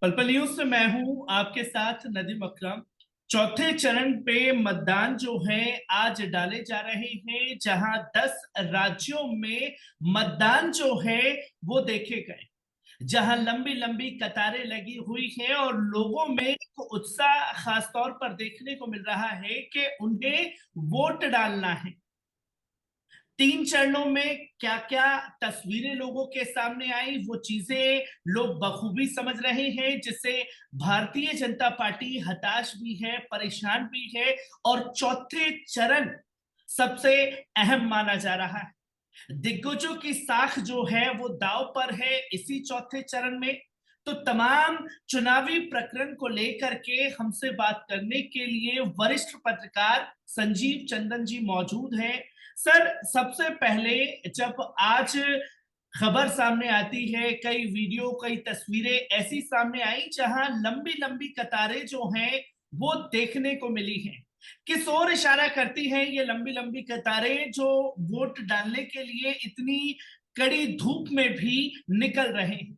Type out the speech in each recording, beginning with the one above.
पलपल news से मैं हूं आपके साथ नदीम अकरम। चौथे चरण पे मतदान जो है आज डाले जा रहे हैं, जहां 10 राज्यों में मतदान जो है वो देखे गए, जहां लंबी लंबी कतारें लगी हुई हैं और लोगों में एक उत्साह खास तौर पर देखने को मिल रहा है कि उन्हें वोट डालना है। 3 चरणों में क्या क्या तस्वीरें लोगों के सामने आई, वो चीजें लोग बखूबी समझ रहे हैं, जिससे भारतीय जनता पार्टी हताश भी है, परेशान भी है। और चौथे चरण सबसे अहम माना जा रहा है। दिग्गजों की साख जो है वो दांव पर है इसी चौथे चरण में। तो तमाम चुनावी प्रकरण को लेकर के हमसे बात करने के लिए वरिष्ठ पत्रकार संजीव चंदन जी मौजूद हैं। सर, सबसे पहले जब आज खबर सामने आती है, कई वीडियो कई तस्वीरें ऐसी सामने आई जहां लंबी लंबी कतारें जो हैं वो देखने को मिली हैं, किस ओर इशारा करती हैं ये लंबी लंबी कतारें जो वोट डालने के लिए इतनी कड़ी धूप में भी निकल रहे हैं?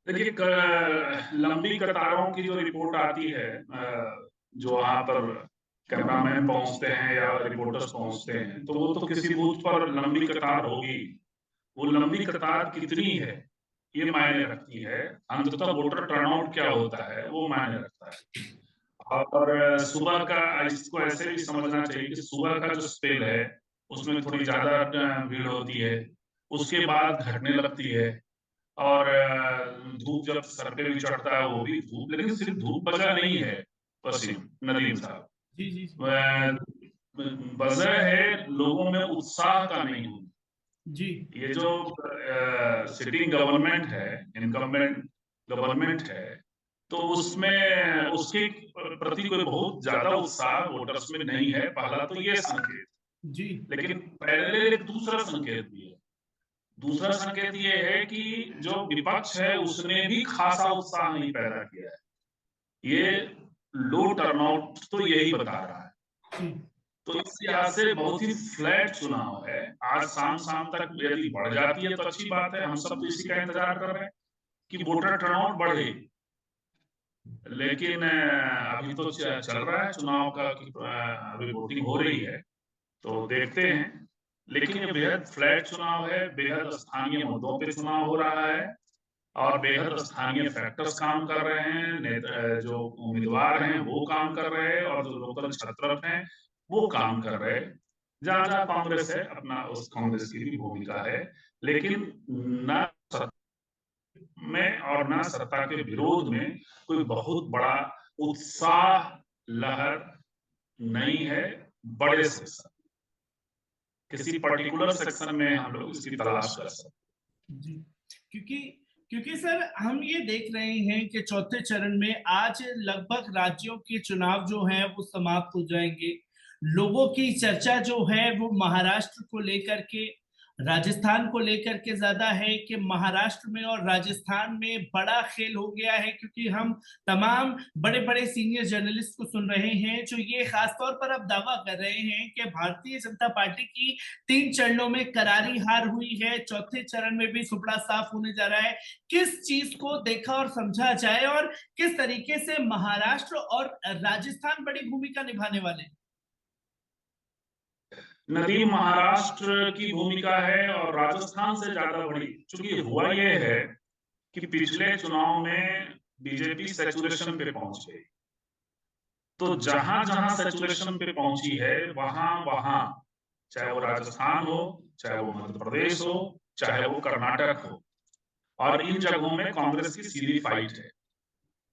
देखिए लंबी कतारों की जो रिपोर्ट आती है, जो वहां पर कैमरामैन पहुंचते हैं या रिपोर्टर्स पहुंचते हैं, तो वो तो किसी बूथ पर लंबी कतार होगी। वो लंबी कतार कितनी है ये मायने रखती है। अंततः वोटर टर्नआउट क्या होता है वो मायने रखता है। और सुबह का इसको ऐसे भी समझना चाहिए कि सुबह का जो स्पेल है उसमें थोड़ी ज्यादा भीड़ होती है, उसके बाद घटने लगती है। और धूप जब सर पे भी चढ़ता है वो भी धूप, लेकिन सिर्फ धूप वजह नहीं है। वसीम, नदीम साहब, जी जी जी वजह है लोगों में उत्साह का नहीं होना। जी ये जो सिटिंग गवर्नमेंट है, इनकम्बेंट गवर्नमेंट है, तो उसमें उसके प्रति कोई बहुत ज्यादा उत्साह वोटर्स में नहीं है। पहला तो ये संकेत। जी लेकिन पहले एक दूसरा संकेत भी है। दूसरा संकेत ये है कि जो विपक्ष है उसने भी खासा उत्साह नहीं पैदा किया है। ये लो टर्नआउट तो यही बता रहा है। जी तो इस लिहाज से बहुत ही फ्लैट चुनाव है। आज शाम शाम तक यदि बढ़ जाती है तो अच्छी बात है। हम सब तो इसी का इंतजार कर रहे हैं कि वोटर टर्नआउट बढ़े। लेकिन अभी तो चल रहा है चुनाव का कि अभी वोटिंग हो रही है, तो देखते हैं। लेकिन ये बेहद फ्लैट चुनाव है, बेहद स्थानीय मुद्दों पे चुनाव हो रहा है और बेहद स्थानीय फैक्टर्स काम कर रहे हैं। जो उम्मीदवार हैं वो काम कर रहे हैं और जो लोकल छत्रप हैं वो काम कर रहे हैं। जहां जहां कांग्रेस है अपना उस कांग्रेस की भी भूमिका है। लेकिन न सत्ता में और न सत्ता के विरोध में कोई बहुत बड़ा उत्साह लहर नहीं है। बड़े सेक्शन, किसी पर्टिकुलर सेक्शन में हम लोग इसकी तलाश कर सकते जी। क्योंकि क्योंकि सर, हम ये देख रहे हैं कि चौथे चरण में आज लगभग राज्यों के चुनाव जो हैं वो समाप्त हो जाएंगे। लोगों की चर्चा जो है वो महाराष्ट्र को लेकर के, राजस्थान को लेकर के ज्यादा है कि महाराष्ट्र में और राजस्थान में बड़ा खेल हो गया है, क्योंकि हम तमाम बड़े बड़े सीनियर जर्नलिस्ट को सुन रहे हैं जो ये खास तौर पर अब दावा कर रहे हैं कि भारतीय जनता पार्टी की 3 चरणों में करारी हार हुई है, चौथे चरण में भी सुपड़ा साफ होने जा रहा है। किस चीज को देखा और समझा जाए और किस तरीके से महाराष्ट्र और राजस्थान बड़ी भूमिका निभाने वाले हैं? हैं। नदी महाराष्ट्र की भूमिका है और राजस्थान से ज्यादा बड़ी, चूंकि हुआ ये है कि पिछले चुनाव में बीजेपी सैचुरेशन पे पहुंच गई। तो जहां जहां सैचुरेशन पे पहुंची है वहां वहां, चाहे वो राजस्थान हो, चाहे वो मध्य प्रदेश हो, चाहे वो कर्नाटक हो, और इन जगहों में कांग्रेस की सीधी फाइट है।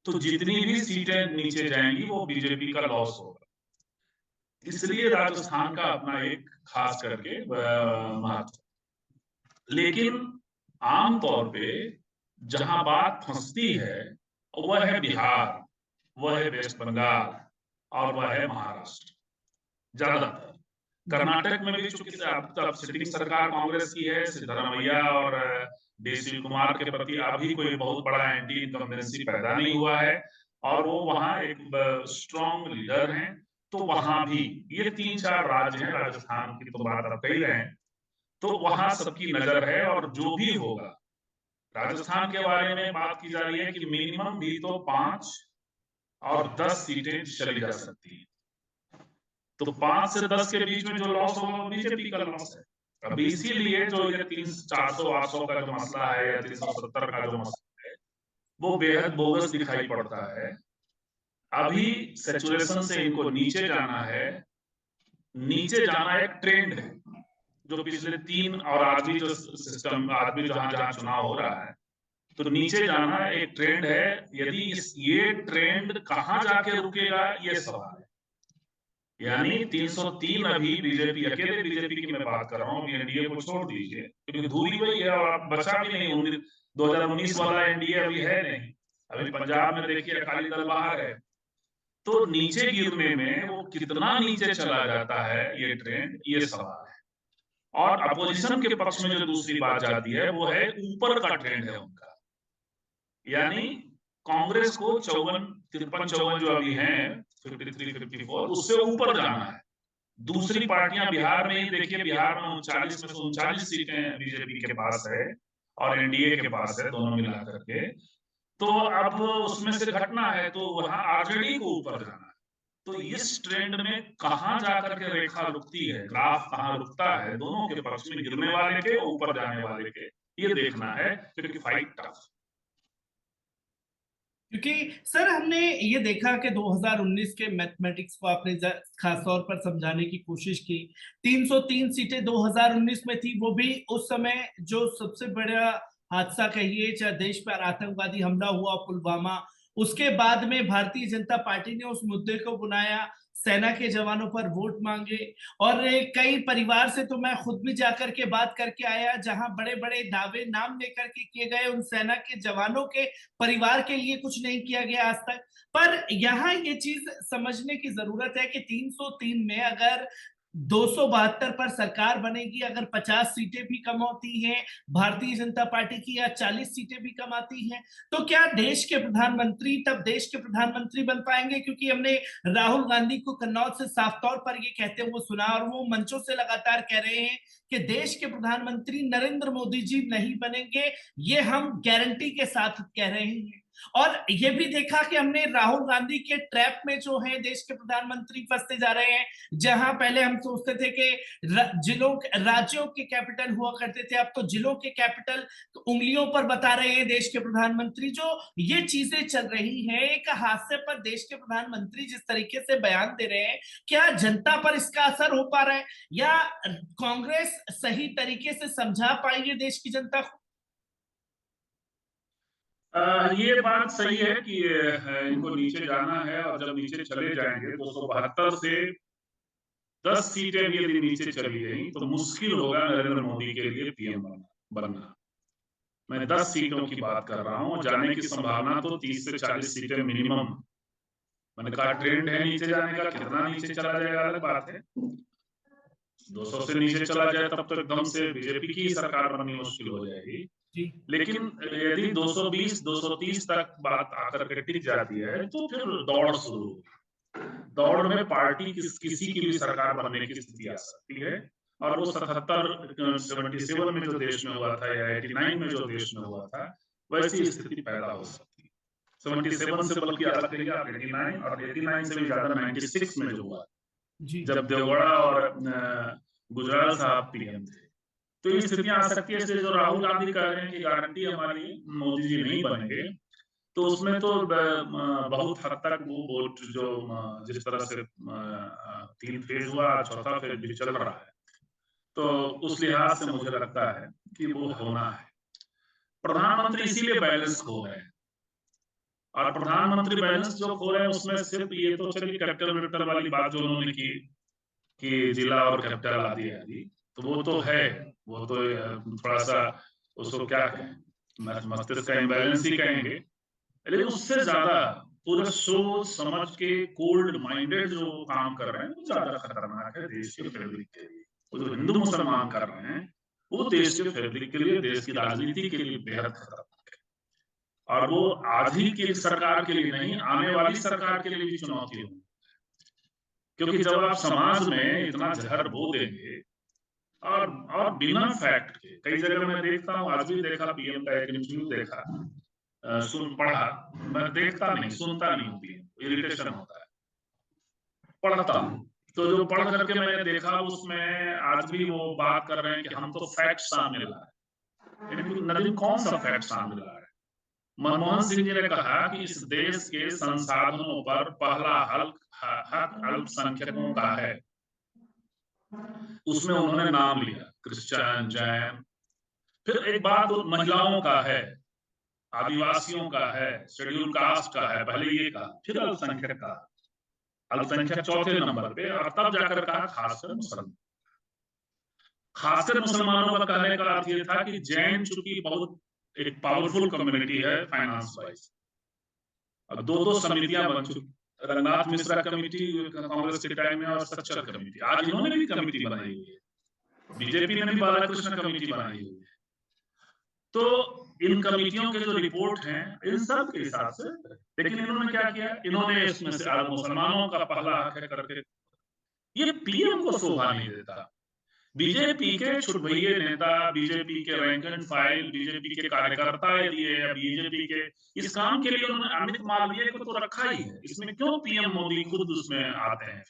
तो जितनी भी सीटें नीचे जाएंगी वो बीजेपी का लॉस होगा। इसलिए राजस्थान का अपना एक खास करके महत्व। लेकिन आमतौर पे जहां बात फंसती है वह है बिहार, वह है वेस्ट बंगाल और वह है महाराष्ट्र ज्यादातर। कर्नाटक में भी चूंकि अब सिटिंग सरकार कांग्रेस की है, सिद्धरामैया और डीसी कुमार के प्रति अभी कोई बहुत बड़ा एंटी इनकम्बेंसी पैदा नहीं हुआ है और वो वहां एक स्ट्रॉन्ग लीडर हैं। तो वहां भी ये 3 4 राज्य हैं, राजस्थान की तो बात आप कह ही रहे हैं, तो वहां सबकी नजर है और जो भी होगा राजस्थान के बारे में बात की जा रही है कि मिनिमम भी तो 5 और 10 सीटें चली जा सकती है। तो 5 से 10 के बीच में जो लॉस होगा वो बीजेपी का लॉस है। अभी इसीलिए जो ये 400-800 का जो मसला है या 370 का जो मसला है वो बेहद बोगस दिखाई पड़ता है। अभी सैचुरेशन से इनको नीचे जाना है। नीचे जाना एक ट्रेंड है जो पिछले 3 और आज भी जो सिस्टम, आज भी जहां जहां चुनाव हो रहा है, तो नीचे जाना एक ट्रेंड है। यदि ये ट्रेंड कहां जाके रुकेगा ये सवाल है। यानी 303 अभी बीजेपी, अकेले बीजेपी की मैं बात कर रहा हूँ, एनडीए को छोड़ दीजिए क्योंकि दूरी वही है और आप बचा भी नहीं। 2019 वाला एनडीए अभी है नहीं। अभी पंजाब में देखिए अकाली दल बाहर है। तो नीचे गिरने में वो कितना नीचे चला जाता है ये ट्रेंड, ये सवाल है। और अपोजिशन के पक्ष में जो दूसरी बात जाती है वो है ऊपर का ट्रेंड है उनका। यानी कांग्रेस को 53-54 जो अभी हैं 53-54 उससे ऊपर जाना है। दूसरी पार्टियां बिहार में ही देखिए, बिहार में 39 में से 39 सीटें बीजेपी के पास है और एनडीए के पास है, दोनों मिलाकर के। तो अब उसमें से घटना है तो वहां आरजेडी को ऊपर जाना है। तो इस ट्रेंड में कहां जाकर के रेखा रुकती है, ग्राफ कहां रुकता है, दोनों के पक्ष में गिरने वाले के ऊपर जाने वाले के, ये देखना है क्योंकि फाइट टफ। क्योंकि सर हमने ये देखा कि 2019 के मैथमेटिक्स को आपने खास तौर पर समझाने की कोशिश की। 303 सीटें 2019 में थी, वो भी उस समय जो सबसे बड़ा हादसा कहिए चाहे देश पर आतंकवादी हमला हुआ पुलवामा, उसके बाद में भारतीय जनता पार्टी ने उस मुद्दे को बुलाया, सेना के जवानों पर वोट मांगे। और कई परिवार से तो मैं खुद भी जाकर के बात करके आया, जहां बड़े बड़े दावे नाम लेकर के किए गए, उन सेना के जवानों के परिवार के लिए कुछ नहीं किया गया आज तक। पर यहां ये चीज समझने की जरूरत है कि 303 में अगर 272 पर सरकार बनेगी, अगर 50 सीटें भी कम होती हैं भारतीय जनता पार्टी की या 40 सीटें भी कम आती हैं, तो क्या देश के प्रधानमंत्री तब देश के प्रधानमंत्री बन पाएंगे? क्योंकि हमने राहुल गांधी को कन्नौज से साफ तौर पर ये कहते हुए सुना और वो मंचों से लगातार कह रहे हैं कि देश के प्रधानमंत्री नरेंद्र मोदी जी नहीं बनेंगे, ये हम गारंटी के साथ कह रहे हैं। और ये भी देखा कि हमने राहुल गांधी के ट्रैप में जो है देश के प्रधानमंत्री फंसते जा रहे हैं। जहां पहले हम सोचते थे कि राज्यों के कैपिटल हुआ करते थे, अब तो जिलों के कैपिटल उंगलियों पर बता रहे हैं देश के प्रधानमंत्री। जो ये चीजें चल रही हैं, एक हादसे पर देश के प्रधानमंत्री जिस तरीके से बयान दे रहे हैं, क्या जनता पर इसका असर हो पा रहा है या कांग्रेस सही तरीके से समझा पाई है देश की जनता को? ये बात सही है कि इनको नीचे जाना है और जब नीचे चले जाएंगे 272 से 10 सीटें भी यदि नीचे चली गई तो मुश्किल होगा नरेंद्र मोदी के लिए पीएम बनना। मैं 10 सीटों की बात कर रहा हूँ, जाने की संभावना तो 30 से 40 सीटें मिनिमम। मैंने कहा ट्रेंड है नीचे जाने का, कितना नीचे चला जाएगा अलग बात है। 200 से नीचे चला जाए तब तो एकदम से बीजेपी की सरकार बननी मुश्किल हो जाएगी। लेकिन यदि 220, 230 तक बात आकर के टिक जाती है तो फिर दौड़ शुरू होगी। दौड़ में पार्टी किसी की भी सरकार बनने की स्थिति आ सकती है और वो 77 में जो देश में हुआ था या 89 में जो देश में हुआ था वैसी स्थिति पैदा हो सकती है। 77 से बल्कि अलग करिए आप 89 और 89 से भी ज्यादा 96 में जो हुआ जब देवगौड़ा और गुजराल साहब पीएम थे, तो ये स्थितियां आ सकती है। इसलिए जो राहुल गांधी कह रहे हैं कि गारंटी हमारी मोदी जी नहीं बनेंगे, तो उसमें तो बहुत हद तक वो वोट जो जिस तरह से 3 फेज हुआ, 4था फेज भी चल रहा है, तो उस लिहाज से मुझे लगता है कि वो होना है। प्रधानमंत्री इसीलिए बैलेंस खो रहे हैं और प्रधानमंत्री बैलेंस जो खो रहे हैं उसमें सिर्फ ये तो चलिए कैपिटल वेपिटल वाली बात जो उन्होंने की कि जिला और कैपिटल आदि आदि, तो वो तो है, वो तो थोड़ा सा उसको क्या कहें, मस्तिष्क का इम्बैलेंस ही कहेंगे। लेकिन उससे ज्यादा पूरा सोच समझ के कोल्ड माइंडेड जो काम कर रहे हैं वो ज्यादा खतरनाक है देश के फैब्रिक के लिए। वो जो हिंदू मुसलमान कर रहे हैं वो देश के फैब्रिक के लिए, देश की राजनीति के लिए बेहद खतरनाक है। और वो आज ही की सरकार के लिए नहीं, आने वाली सरकार के लिए भी चुनौती होगी। क्योंकि जब आप समाज में इतना जहर बो देंगे और बिना फैक्ट के कई जगह मैं देखता हूँ, आज भी देखा पीएम का एक इंटरव्यू देखा, पढ़ा, मैं देखता नहीं सुनता नहीं हूँ पीएम, इरिटेशन होता है, पढ़ता हूँ। तो जो पढ़ करके मैंने देखा उसमें आज भी वो बात कर रहे हैं कि हम तो फैक्ट सामने ला रहे हैं, लेकिन नदीम कौन सा फैक्ट सामने ला रहे हैं? मनमोहन सिंह जी ने कहा कि इस देश के संसाधनों पर पहला हक अल्पसंख्यकों का है। उसमें उन्होंने नाम लिया क्रिश्चियन, जैन, फिर एक बात महिलाओं का है, आदिवासियों का है, शेड्यूल कास्ट का है, पहले ये कहा, फिर अल्पसंख्यक का, अल्पसंख्यक चौथे नंबर पे, और तब जाकर कहा खासकर मुसलमान। खासकर मुसलमानों का कहने का अर्थ ये था कि जैन चूंकि बहुत एक पावरफुल कम्युनिटी है फाइनेंस वाइज, अब दो समितियां बन चुकी, रंगनाथ मिश्रा कमेटी कांग्रेस के टाइम में और सच्चर कमेटी, आज इन्होंने भी कमेटी बनाई हुई है, बीजेपी ने भी बालाकृष्ण कमेटी बनाई हुई है। तो इन कमेटियों के जो रिपोर्ट हैं इन सब के हिसाब से, लेकिन इन्होंने क्या किया, इन्होंने इसमें से मुसलमानों का पहला हक है करके, ये पीएम को शोभा नहीं देता। बीजेपी के छुटभइये नेता, बीजेपी के रैंक एंड फाइल, बीजेपी के कार्यकर्ता यदि है, या बीजेपी के इस काम के लिए उन्होंने अमित मालवीय को तो रखा ही है, इसमें क्यों पीएम मोदी खुद उसमें आते हैं?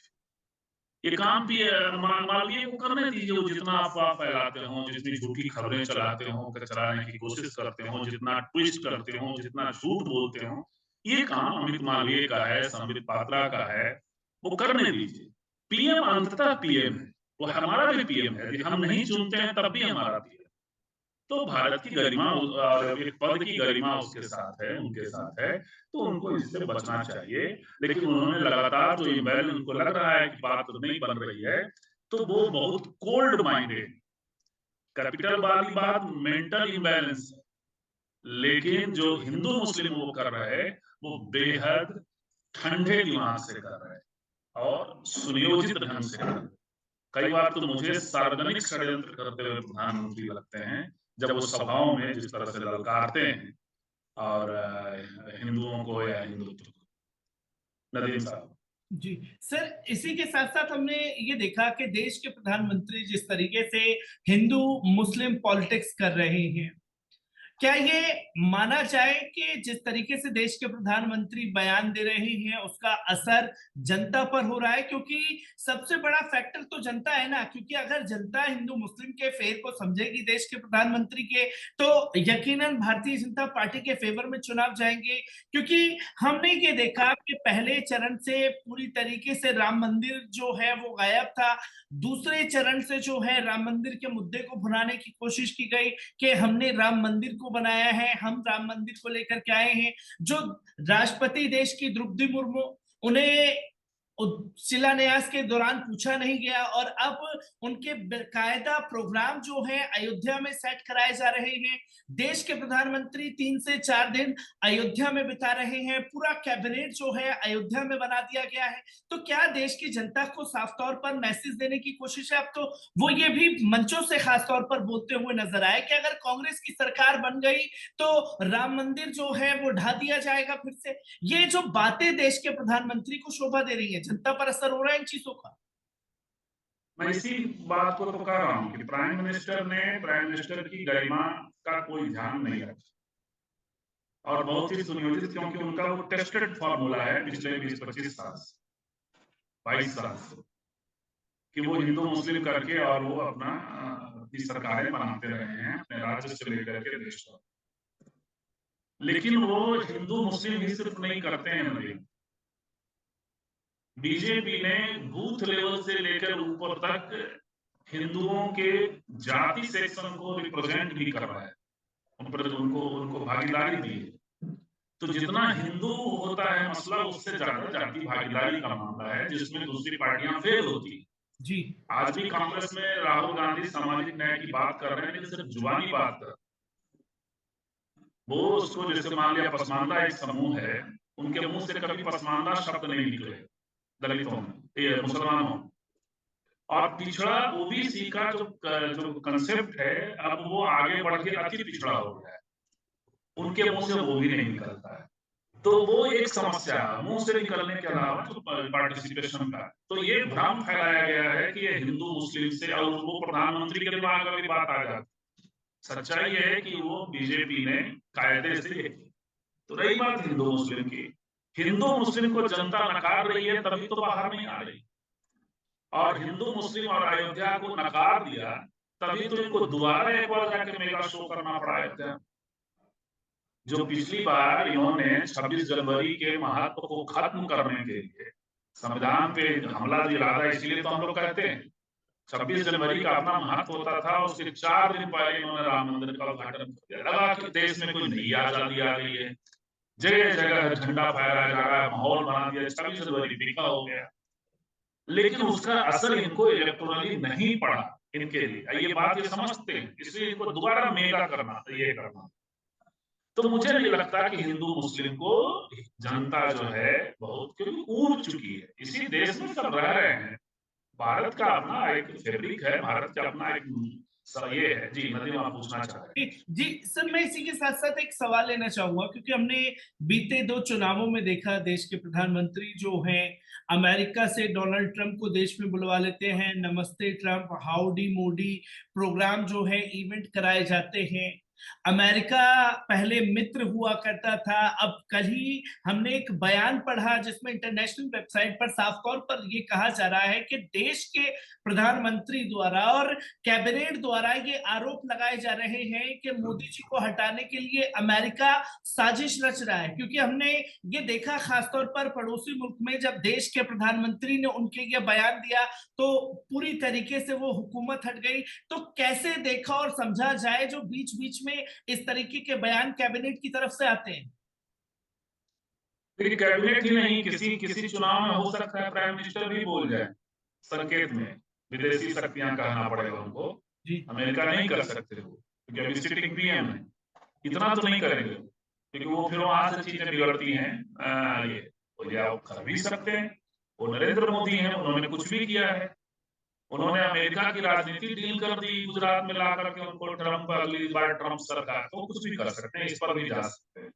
ये काम भी मालवीय को करने दीजिए, वो जितना अफवाह फैलाते हो, जितनी झूठी खबरें चलाते हो, चलाने की कोशिश करते हो, जितना ट्विस्ट करते हो, जितना झूठ बोलते हो, ये काम अमित मालवीय का है, संबित पात्रा का है, वो करने दीजिए। पीएम अंततः पीएम है, वो हमारा भी पीएम है, यदि हम नहीं चुनते हैं तब भी हमारा पीएम। तो भारत की गरिमा और एक पद की गरिमा उसके साथ है, उनके साथ है, तो उनको इससे बचना चाहिए। लेकिन उन्होंने लगातार जो इम्बैलेंस उनको लग रहा है कि बात नहीं बन रही है, तो वो बहुत कोल्ड माइंडेड, कैपिटल वाली बात मेंटल इम्बैलेंस है, लेकिन जो हिंदू मुस्लिम वो कर रहे हैं वो बेहद ठंडे दिमाग से कर रहे हैं और सुनियोजित ढंग से कर रहे हैं। कई बार तो मुझे सार्वजनिक षड्यंत्र करते हुए प्रधानमंत्री लगते हैं, जब वो सभाओं में जिस तरह से ललकारते हैं और हिंदुओं को या हिंदुत्व को। नदीम साहब। जी सर, इसी के साथ साथ हमने ये देखा कि देश के प्रधानमंत्री जिस तरीके से हिंदू मुस्लिम पॉलिटिक्स कर रहे हैं, क्या ये माना जाए कि जिस तरीके से देश के प्रधानमंत्री बयान दे रहे हैं उसका असर जनता पर हो रहा है? क्योंकि सबसे बड़ा फैक्टर तो जनता है ना, क्योंकि अगर जनता हिंदू मुस्लिम के फेर को समझेगी देश के प्रधानमंत्री के, तो यकीनन भारतीय जनता पार्टी के फेवर में चुनाव जाएंगे। क्योंकि हमने ये देखा कि पहले चरण से पूरी तरीके से राम मंदिर जो है वो गायब था, दूसरे चरण से जो है राम मंदिर के मुद्दे को भुनाने की कोशिश की गई कि हमने राम मंदिर को बनाया है, हम राम मंदिर को लेकर के आए हैं। जो राष्ट्रपति देश की द्रौपदी मुर्मू, उन्हें शिलान्यास के दौरान पूछा नहीं गया, और अब उनके बेकायदा प्रोग्राम जो है अयोध्या में सेट कराए जा रहे हैं। देश के प्रधानमंत्री 3 से 4 दिन अयोध्या में बिता रहे हैं, पूरा कैबिनेट जो है अयोध्या में बना दिया गया है। तो क्या देश की जनता को साफ तौर पर मैसेज देने की कोशिश है? अब तो वो ये भी मंचों से खास तौर पर बोलते हुए नजर आए कि अगर कांग्रेस की सरकार बन गई तो राम मंदिर जो है वो ढा दिया जाएगा फिर से। ये जो बातें देश के प्रधानमंत्री को शोभा दे रही है, जनता पर असर हो रहा है इन चीजों का? मैं इसी बात को तो कह रहा हूँ कि प्राइम मिनिस्टर की गरिमा का कोई ध्यान नहीं रखा, और बहुत ही सुनियोजित, क्योंकि उनका वो टेस्टेड फॉर्मूला है पिछले 20-25 साल से, 22 साल से, कि वो हिंदू मुस्लिम करके और वो अपना सरकारें बनाते रहे हैं अपने राज्य से लेकर के देश तक। लेकिन वो हिंदू मुस्लिम ही सिर्फ नहीं करते हैं नदीम, बीजेपी ने बूथ लेवल से लेकर ऊपर तक हिंदुओं के जाति सेक्शन को रिप्रेजेंट भी कर रहा है, उनको भागीदारी दी है। तो जितना हिंदू होता है मसला, उससे ज्यादा जाति भागीदारी का मामला है, जिसमें दूसरी पार्टियां फेल होती है। जी, आज भी कांग्रेस में राहुल गांधी सामाजिक न्याय की बात कर रहे हैं, लेकिन सिर्फ जुबानी बात कर, वो उसको जैसे मान लिया पसमानदा एक समूह है, उनके मुंह से कभी पसमानदा शब्द नहीं निकले दलितों में, मुसलमानों, और पिछड़ा ओबीसी का जो कंसेप्ट है, अब वो आगे बढ़ के अति पिछड़ा हो गया है, उनके मुंह से वो भी नहीं निकलता है। तो वो एक समस्या है, मुंह से निकलने के अलावा जो पार्टिसिपेशन का, तो ये भ्रम फैलाया गया है कि ये हिंदू मुस्लिम से, और वो प्रधानमंत्री के दिमाग में भी बात आ जाती। सच्चाई ये है कि वो बीजेपी ने कायदे से ये की। तो रही बात हिंदू मुस्लिम की, हिंदू मुस्लिम को जनता नकार रही है, तभी तो बाहर नहीं आ रही। और हिंदू मुस्लिम और अयोध्या को नकार दिया, तभी तो इनको दोबारा एक बार जाके मेगा शो करना पड़ा अयोध्या। जो पिछली बार इन्होंने 26 जनवरी के महत्व को खत्म करने के लिए संविधान पे हमला इरादा, इसलिए तो हम लोग कहते हैं 26 जनवरी का अपना महत्व होता था। उसके 4 दिन पहले इन्होंने राम मंदिर का उद्घाटन कर दिया। लगा कि देश में कोई नई आजादी आ गई है, जगह जगह झंडा फहराया जा रहा है, माहौल बना दिया, 26 जनवरी फीका हो गया। लेकिन उसका असर इनको इलेक्टोरली नहीं पड़ा इनके लिए, ये बात ये समझते हैं, इसलिए इनको दोबारा मेगा करना, ये करना। तो मुझे नहीं लगता कि हिंदू मुस्लिम को जनता जो है बहुत, क्योंकि ऊब चुकी है, इसी देश में सब रह रहे हैं। भारत का अपना एक फैब्रिक है, भारत का अपना एक ये है। जी नदीम, आप पूछना चाह रहे हैं? जी सर, मैं इसी के साथ साथ एक सवाल लेना चाहूंगा, क्योंकि हमने बीते 2 चुनावों में देखा देश के प्रधानमंत्री जो हैं अमेरिका से डोनाल्ड ट्रंप को देश में बुलवा लेते हैं, नमस्ते ट्रंप, हाउडी मोदी प्रोग्राम जो है, इवेंट कराए जाते हैं। अमेरिका पहले मित्र हुआ करता था, अब कल ही हमने एक बयान पढ़ा जिसमें इंटरनेशनल वेबसाइट पर साफ तौर पर यह कहा जा रहा है कि देश के प्रधानमंत्री द्वारा और कैबिनेट द्वारा ये आरोप लगाए जा रहे हैं कि मोदी जी को हटाने के लिए अमेरिका साजिश रच रहा है। क्योंकि हमने ये देखा खासतौर पर पड़ोसी मुल्क में, जब देश के प्रधानमंत्री ने उनके ये बयान दिया तो पूरी तरीके से वो हुकूमत हट गई। तो कैसे देखा और समझा जाए जो बीच बीच में इस तरीके के बयान कैबिनेट की तरफ से आते हैं? देखिए, कैबिनेट ही नहीं, किसी किसी चुनाव में हो सकता है प्राइम मिनिस्टर भी बोल जाए संकेत में, विदेशी शक्तियां कहना पड़ेगा उनको। जी अमेरिका नहीं कर सकते वो, क्योंकि अभी सिटिंग पीएम है, इतना तो नहीं करेंगे, क्योंकि वो फिर वहां से चीजें बिगड़ती हैं। ये तो ये आप कर भी सकते हैं। वो नरेंद्र मोदी हैं, उन्होंने कुछ भी किया है, उन्होंने अमेरिका की राजनीति डील कर दी गुजरात में ला करके उनको, ट्रंप, अगली बार ट्रंप सरकार, तो कुछ भी कर सकते हैं, इस पर भी जा सकते हैं।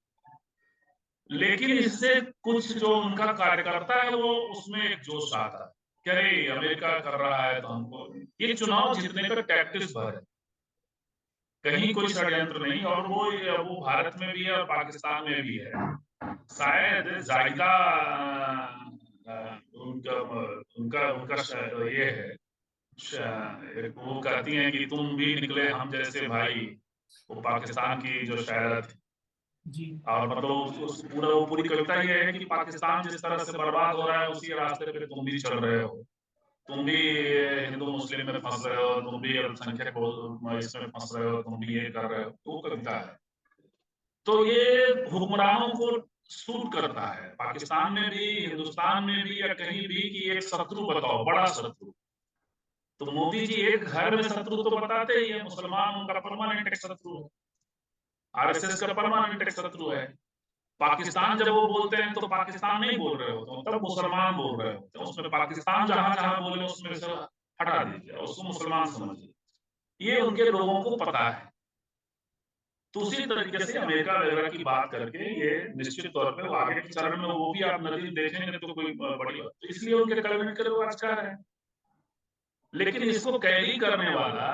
लेकिन इससे कुछ जो उनका कार्यकर्ता है वो, उसमें एक जोश आता है कि अरे अमेरिका कर रहा है तो हमको, ये चुनाव जीतने का टैक्टिक्स भर है, कहीं कोई षड्यंत्र नहीं। और वो भारत में भी है और पाकिस्तान में भी है। शायद जायका उनका उनका उनका ये है, वो कहती हैं कि तुम भी निकले हम जैसे भाई, वो पाकिस्तान की जो शायरा थी। जी और मतलब वो पूरी कविता ये है कि पाकिस्तान जिस तरह से बर्बाद हो रहा है, उसी रास्ते पे तुम भी चल रहे हो, तुम भी हिंदू मुस्लिम में फंस रहे हो, तुम भी अल्पसंख्यक इसमें फंस रहे हो, तुम भी ये कर रहे हो, वो कविता है। तो ये हुक्मरानों को सूट करता है, पाकिस्तान में भी, हिंदुस्तान में भी, या कहीं भी, कि एक शत्रु बताओ, बड़ा शत्रु। तो मोदी जी एक घर में शत्रु तो बताते ही है, मुसलमान उनका परमानेंट एक शत्रु है, आरएसएस का परमानेंट एक शत्रु है। पाकिस्तान जब वो बोलते हैं तो पाकिस्तान नहीं बोल रहे होते, तब मुसलमान बोल रहे होते हैं। उसमें पाकिस्तान जहां जहां बोले उसमें से हटा दीजिए, उसको मुसलमान समझिए, ये उनके लोगों को पता है। तो उसी तरीके से अमेरिका वगैरह की बात करके ये निश्चित तौर पे वो आगे के चरण में वो भी आप नतीजे देखेंगे तो कोई बड़ी बात, तो इसलिए उनके कैबिनेट के लोग आज कह रहे हैं। लेकिन इसको कैरी करने वाला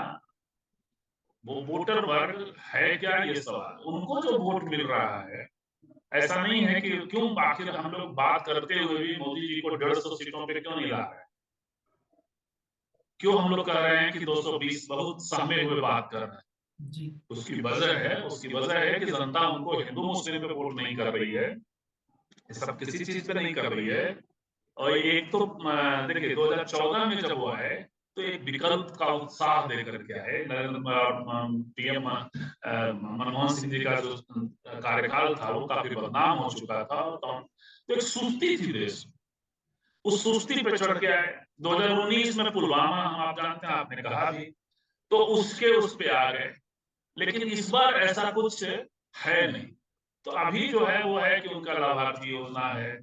वो वोटर वर्ग है क्या, ये सवाल। उनको जो वोट मिल रहा है, ऐसा नहीं है कि क्यों, आखिर हम लोग बात करते हुए भी मोदी जी को 150 सीटों पे क्यों नहीं ला रहे हैं, क्यों हम लोग कह रहे हैं कि 220, बहुत सहमे हुए बात कर रहे हैं। जी उसकी वजह है कि जनता उनको हिंदू मुस्लिम पे वोट नहीं कर रही है, ये सब किसी चीज पे नहीं कर रही है। और एक तो देखिए 2014 में जब हुआ है तो एक विकल्प का उत्साह देकर के आए। पीएम मनमोहन सिंह जी का जो कार्यकाल था वो काफी बदनाम हो चुका था, तो एक सुस्ती थी देश में, उस सुस्ती पे चढ़ के आए। 2019 में पुलवामा, हम आप जानते हैं, आपने कहा भी, तो उसके उस पे आ गए। लेकिन इस बार ऐसा कुछ है नहीं। तो अभी जो है वो है कि उनका लाभार्थी योजना है,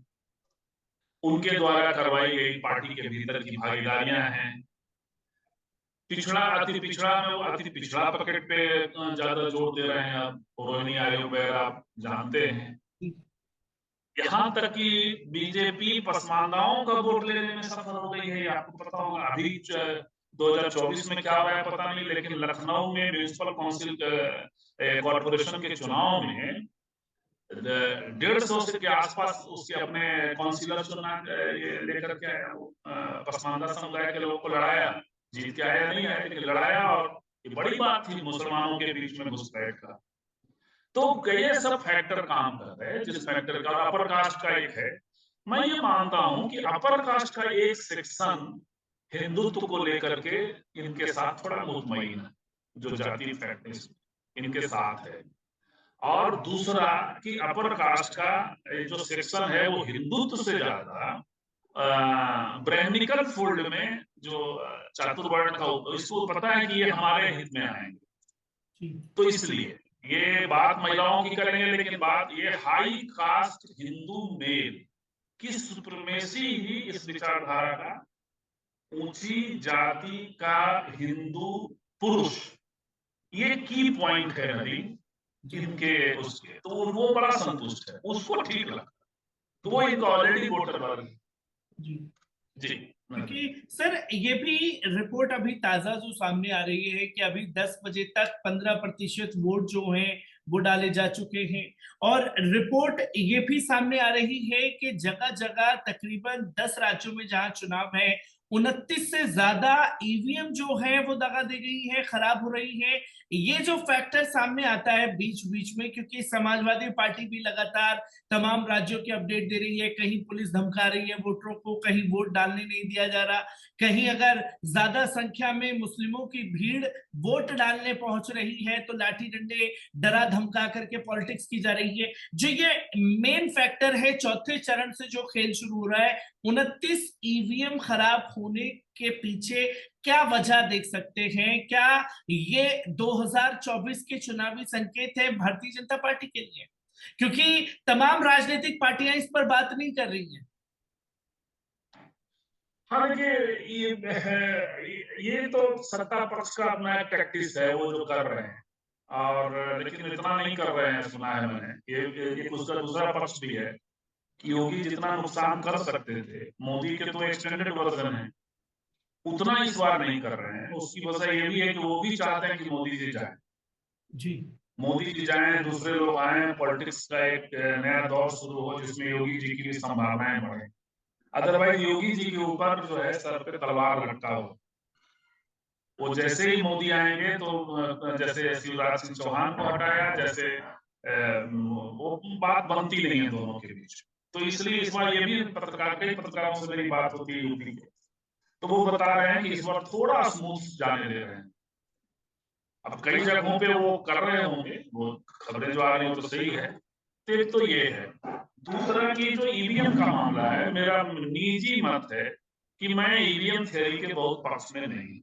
उनके द्वारा करवाई गई पार्टी के भीतर की भागीदारियां हैं। पिछड़ा अति पिछड़ा में वो अति पिछड़ा पकेट पे ज्यादा जोर दे रहे हैं। अब रोहिणी आयोग वगैरह आप जानते हैं, यहाँ तक कि बीजेपी पसमानदाओं का वोट लेने में सफल हो गई है। आपको पता होगा अभी 2024 में क्या हुआ है पता नहीं, लेकिन लखनऊ में म्यूनिसिपल काउंसिल कॉर्पोरेशन के चुनाव में 150 के आसपास उसके अपने काउंसिलर चुना ये लेकर के आया। वो पसमानदा समुदाय के लोगों को लड़ाया, जीत के आया नहीं आया लेकिन लड़ाया, और ये बड़ी बात थी मुसलमानों के बीच में घुसपैठ का। तो ये सब फैक्टर काम कर रहे हैं, जिस फैक्टर का अपर कास्ट का एक है। मैं ये मानता हूं कि अपर कास्ट का एक सेक्शन हिंदुत्व को लेकर के इनके साथ थोड़ा मुतमईन है, जो जाति फैक्टर इनके साथ है। और दूसरा कि अपर कास्ट का जो सेक्शन है वो हिंदुत्व से ज्यादा ब्राह्मणिकल फोल्ड में जो चातुर्वर्ण का इसको पता है कि ये हमारे हित में आएंगे, तो इसलिए ये बात महिलाओं की करेंगे, लेकिन बात ये हाई कास्ट हिंदू मेल की सुप्रीमेसी ही इस विचारधारा का, ऊंची जाति का हिंदू पुरुष, ये की पॉइंट है नदीम इनके उसके, तो वो बड़ा संतुष्ट है, उसको ठीक लगा, तो वो इनको ऑलरेडी वोटर वर्ग जी। क्योंकि सर ये भी रिपोर्ट अभी ताजा जो सामने आ रही है कि अभी 10 बजे तक 15% वोट जो हैं वो डाले जा चुके हैं, और रिपोर्ट ये भी सामने आ रही है कि जगह जगह तकरीबन 10 राज्यों में जहां चुनाव है 29 से ज्यादा ईवीएम जो है वो दगा दी गई है, खराब हो रही है। ये जो फैक्टर सामने आता है बीच बीच में, क्योंकि समाजवादी पार्टी भी लगातार तमाम राज्यों की अपडेट दे रही है, कहीं पुलिस धमका रही है वोटरों को, कहीं वोट डालने नहीं दिया जा रहा, कहीं अगर ज्यादा संख्या में मुस्लिमों की भीड़ वोट डालने पहुंच रही है तो लाठी डंडे डरा धमका करके पॉलिटिक्स की जा रही है। जो ये मेन फैक्टर है, चौथे चरण से जो खेल शुरू हो रहा है, 29 ईवीएम खराब होने के पीछे क्या वजह देख सकते हैं? क्या ये 2024 के चुनावी संकेत है भारतीय जनता पार्टी के लिए? क्योंकि तमाम राजनीतिक पार्टियां इस पर बात नहीं कर रही हैं। हाँ देखिए, ये तो सत्ता पक्ष का अपना एक टैक्टिस है, वो जो कर रहे हैं, और लेकिन इतना नहीं कर रहे हैं, सुना है मैंने। ये उसका दूसरा पक्ष भी है कि योगी जितना नुकसान कर सकते थे, मोदी के तो एक्सटेंडेड वर्जन है, उतना इस बार नहीं कर रहे हैं। उसकी वजह ये भी है कि वो भी चाहते हैं कि मोदी जी जाए, जी मोदी जी जाए, दूसरे लोग आए, पॉलिटिक्स का एक नया दौर शुरू हो जिसमें योगी जी की भी संभावनाएं बढ़े। अदरवाइज योगी जी के ऊपर जो है सर पे तलवार लटका हो, वो जैसे ही मोदी आएंगे तो जैसे शिवराज सिंह चौहान को हटाया, जैसे वो बात बनती नहीं है दोनों के बीच। तो इसलिए इस बार ये भी कई पत्रकारों से मेरी बात होती है यूपी के, तो वो बता रहे हैं कि इस बार थोड़ा स्मूथ जाने दे रहे हैं। अब कई जगहों पे वो कर रहे होंगे, वो खबरें जो आ रही हो तो सही है। तो एक तो ये है, दूसरा की जो ईवीएम का मामला है, मेरा निजी मत है कि मैं ईवीएम थ्योरी के बहुत पक्ष में नहीं,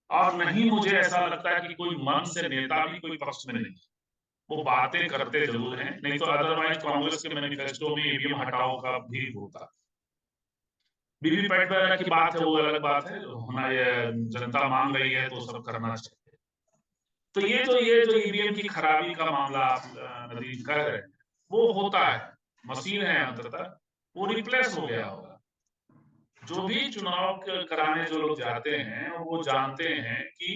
और नहीं मुझे ऐसा लगता है कि कोई मन से नेता भी कोई पक्ष में नहीं, वो बातें करते जरूर हैं, नहीं तो अदरवाइज कांग्रेस के मैनिफेस्टो में ईवीएम हटाओ का भी होता। वीवीपैट वगैरह की बात है, वो अलग बात है, होना ये जनता मांग रही है तो सब करना चाहिए। तो ये जो ईवीएम की खराबी का मामला आप नदीम कह रहे हैं, वो होता है, मशीन है अंततः, वो रिप्लेस हो गया होगा। जो भी चुनाव कराने जो लोग जाते हैं वो जानते हैं कि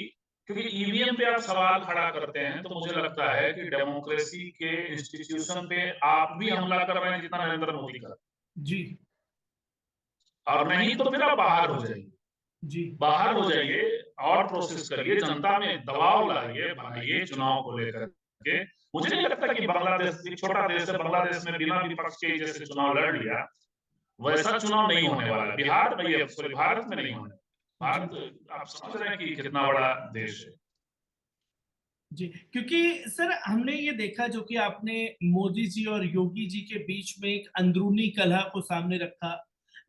क्योंकि ईवीएम पे आप सवाल खड़ा करते हैं, तो मुझे लगता है कि डेमोक्रेसी के इंस्टीट्यूशन पे आप भी हमला कर रहे हैं जितना नरेंद्र मोदी कर, जी, और नहीं तो फिर आप बाहर हो जाइए, जी बाहर हो जाइए और प्रोसेस करिए, जनता में दबाव लाइए, बनाइए चुनाव को लेकर के। मुझे नहीं लगता कि बांग्लादेश, एक छोटा देश है, बांग्लादेश में बिना विपक्ष के जैसे चुनाव लड़ लिया, वैसा चुनाव नहीं होने वाला बिहार में, सॉरी भारत में नहीं होने। भारत आप समझ रहे हैं कि कितना बड़ा देश है। जी, क्योंकि सर हमने ये देखा, जो कि आपने मोदी जी और योगी जी के बीच में एक अंदरूनी कलह को सामने रखा।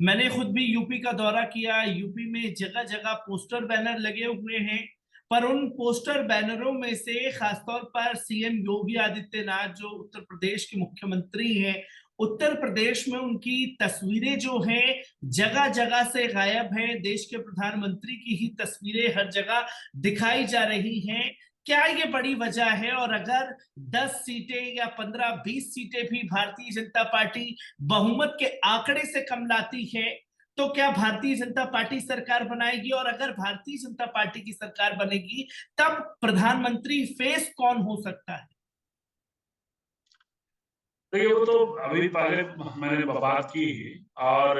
मैंने खुद भी यूपी का दौरा किया, यूपी में जगह जगह पोस्टर बैनर लगे हुए हैं, पर उन पोस्टर बैनरों में से खासतौर पर सीएम योगी आदित्यनाथ जो उत्तर प्रदेश के मुख्यमंत्री हैं, उत्तर प्रदेश में उनकी तस्वीरें जो हैं जगह जगह से गायब हैं। देश के प्रधानमंत्री की ही तस्वीरें हर जगह दिखाई जा रही हैं। क्या ये बड़ी वजह है? और अगर 10 सीटें या 15-20 सीटें भी भारतीय जनता पार्टी बहुमत के आंकड़े से कम लाती है, तो क्या भारतीय जनता पार्टी सरकार बनाएगी? और अगर भारतीय जनता पार्टी की सरकार बनेगी, तब प्रधानमंत्री फेस कौन हो सकता है? देखिए, वो तो अभी पहले मैंने बात की और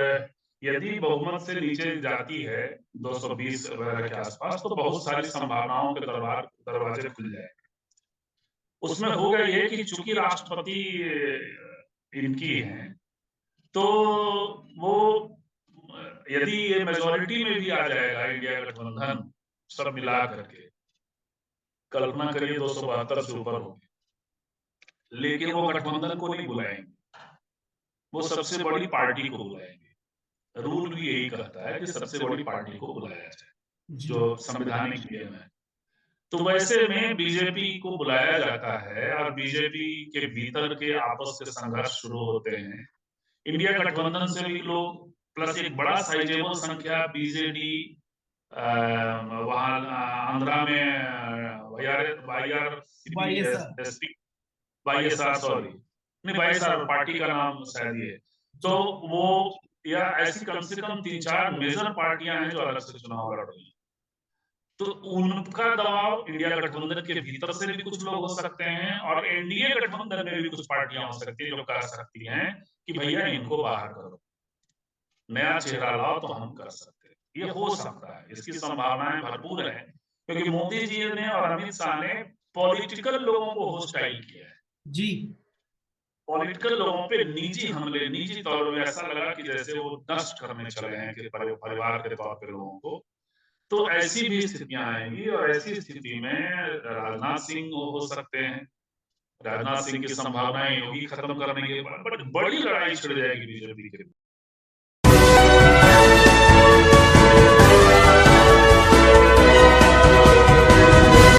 यदि बहुमत से नीचे जाती है 220 वगैरह के आसपास, तो बहुत सारी संभावनाओं के दरवाजे खुल जाएंगे। उसमें होगा ये कि चूंकि राष्ट्रपति इनकी है, तो वो यदि ये मेजोरिटी में भी आ जाएगा इंडिया गठबंधन सब मिला करके, कल्पना करिए 272 से ऊपर हो, लेकिन वो गठबंधन को नहीं बुलाएंगे, वो सबसे बड़ी पार्टी को बुलाएंगे। रूल भी यही कहता है कि सबसे बड़ी पार्टी को बुलाया जाए, जी जो संवैधानिक नियम है। तो वैसे में बीजेपी को बुलाया जाता है और बीजेपी के भीतर के आपस के संघर्ष शुरू होते हैं। इंडिया गठबंधन से भी लोग प्लस एक बड़ा साइजेबल संख्या बीजेडी वहां आंध्रा में वाईएसआर। वाईएसआर सॉरी नहीं वाईएसआर पार्टी का नाम शायद ये है। तो वो या ऐसी कम से कम 3-4 मेजर पार्टियां हैं जो अलग से चुनाव लड़ रही हैं। तो उनका दबाव इंडिया गठबंधन के भीतर से भी कुछ लोग हो सकते हैं और एनडीए गठबंधन में भी कुछ पार्टियां हो सकती है जो कह सकती हैं कि भैया इनको बाहर करो, नया चेहरा लाओ तो हम कर सकते हैं। ये हो सकता है, इसकी संभावनाएं भरपूर है, क्योंकि मोदी जी ने और अमित शाह ने पॉलिटिकल लोगों को होस्टाइल किया है। जी। पॉलिटिकल लोगों पे निजी हमले, निजी तौर पे ऐसा लगा कि जैसे वो नष्ट करने चले हैं कि परिवार के तौर पे लोगों को। तो ऐसी भी स्थितियां आएंगी और ऐसी स्थिति में राजनाथ सिंह हो सकते हैं। राजनाथ सिंह की संभावनाएं होगी खत्म करने की, बट बड़ी लड़ाई छिड़ जाएगी बीजेपी के